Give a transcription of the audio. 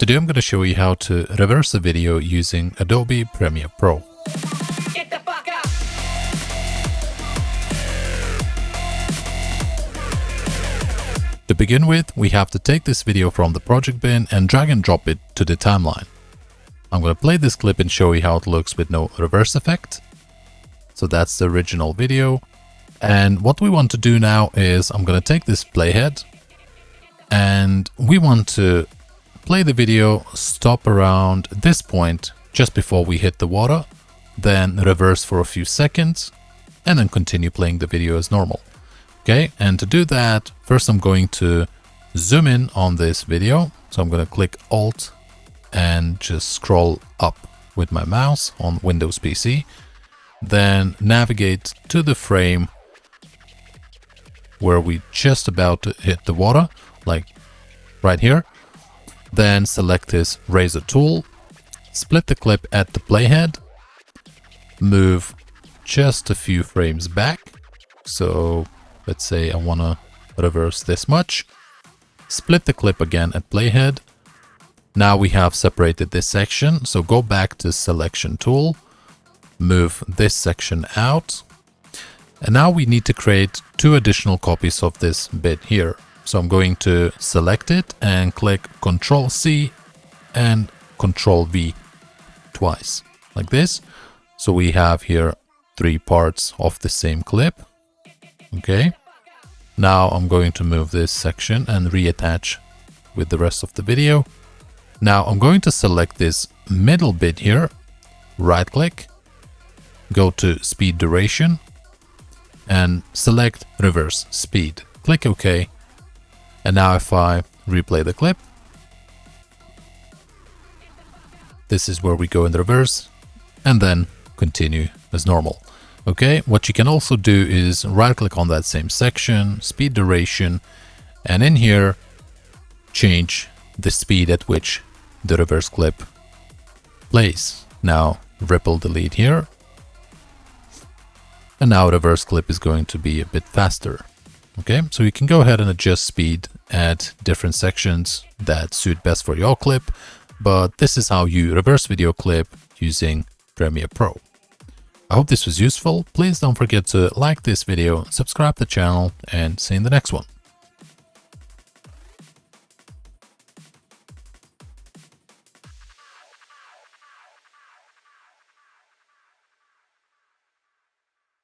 Today I'm going to show you how to reverse a video using Adobe Premiere Pro. To begin with, we have to take this video from the project bin and drag and drop it to the timeline. I'm going to play this clip and show you how it looks with no reverse effect. So that's the original video. And what we want to do now is I'm going to take this playhead and we want to play the video, stop around this point just before we hit the water, then reverse for a few seconds and then continue playing the video as normal. Okay, and to do that, first I'm going to zoom in on this video. So I'm going to click Alt and just scroll up with my mouse on Windows PC. Then navigate to the frame where we just about to hit the water, like right here. Then select this razor tool, split the clip at the playhead, move just a few frames back. So let's say I want to reverse this much. Split the clip again at playhead. Now we have separated this section. So go back to selection tool, move this section out. And now we need to create two additional copies of this bit here. So I'm going to select it and click Ctrl C and Ctrl V twice, like this. So we have here three parts of the same clip. Okay. Now I'm going to move this section and reattach with the rest of the video. Now I'm going to select this middle bit here, right click, go to speed duration and select reverse speed. Click OK. And now if I replay the clip, this is where we go in the reverse and then continue as normal. Okay, what you can also do is right click on that same section, speed duration, and in here, change the speed at which the reverse clip plays. Now ripple delete here. And now reverse clip is going to be a bit faster. Okay, so you can go ahead and adjust speed at different sections that suit best for your clip, but this is how you reverse video clip using Premiere Pro. I hope this was useful. Please don't forget to like this video, subscribe to the channel, and see you in the next one.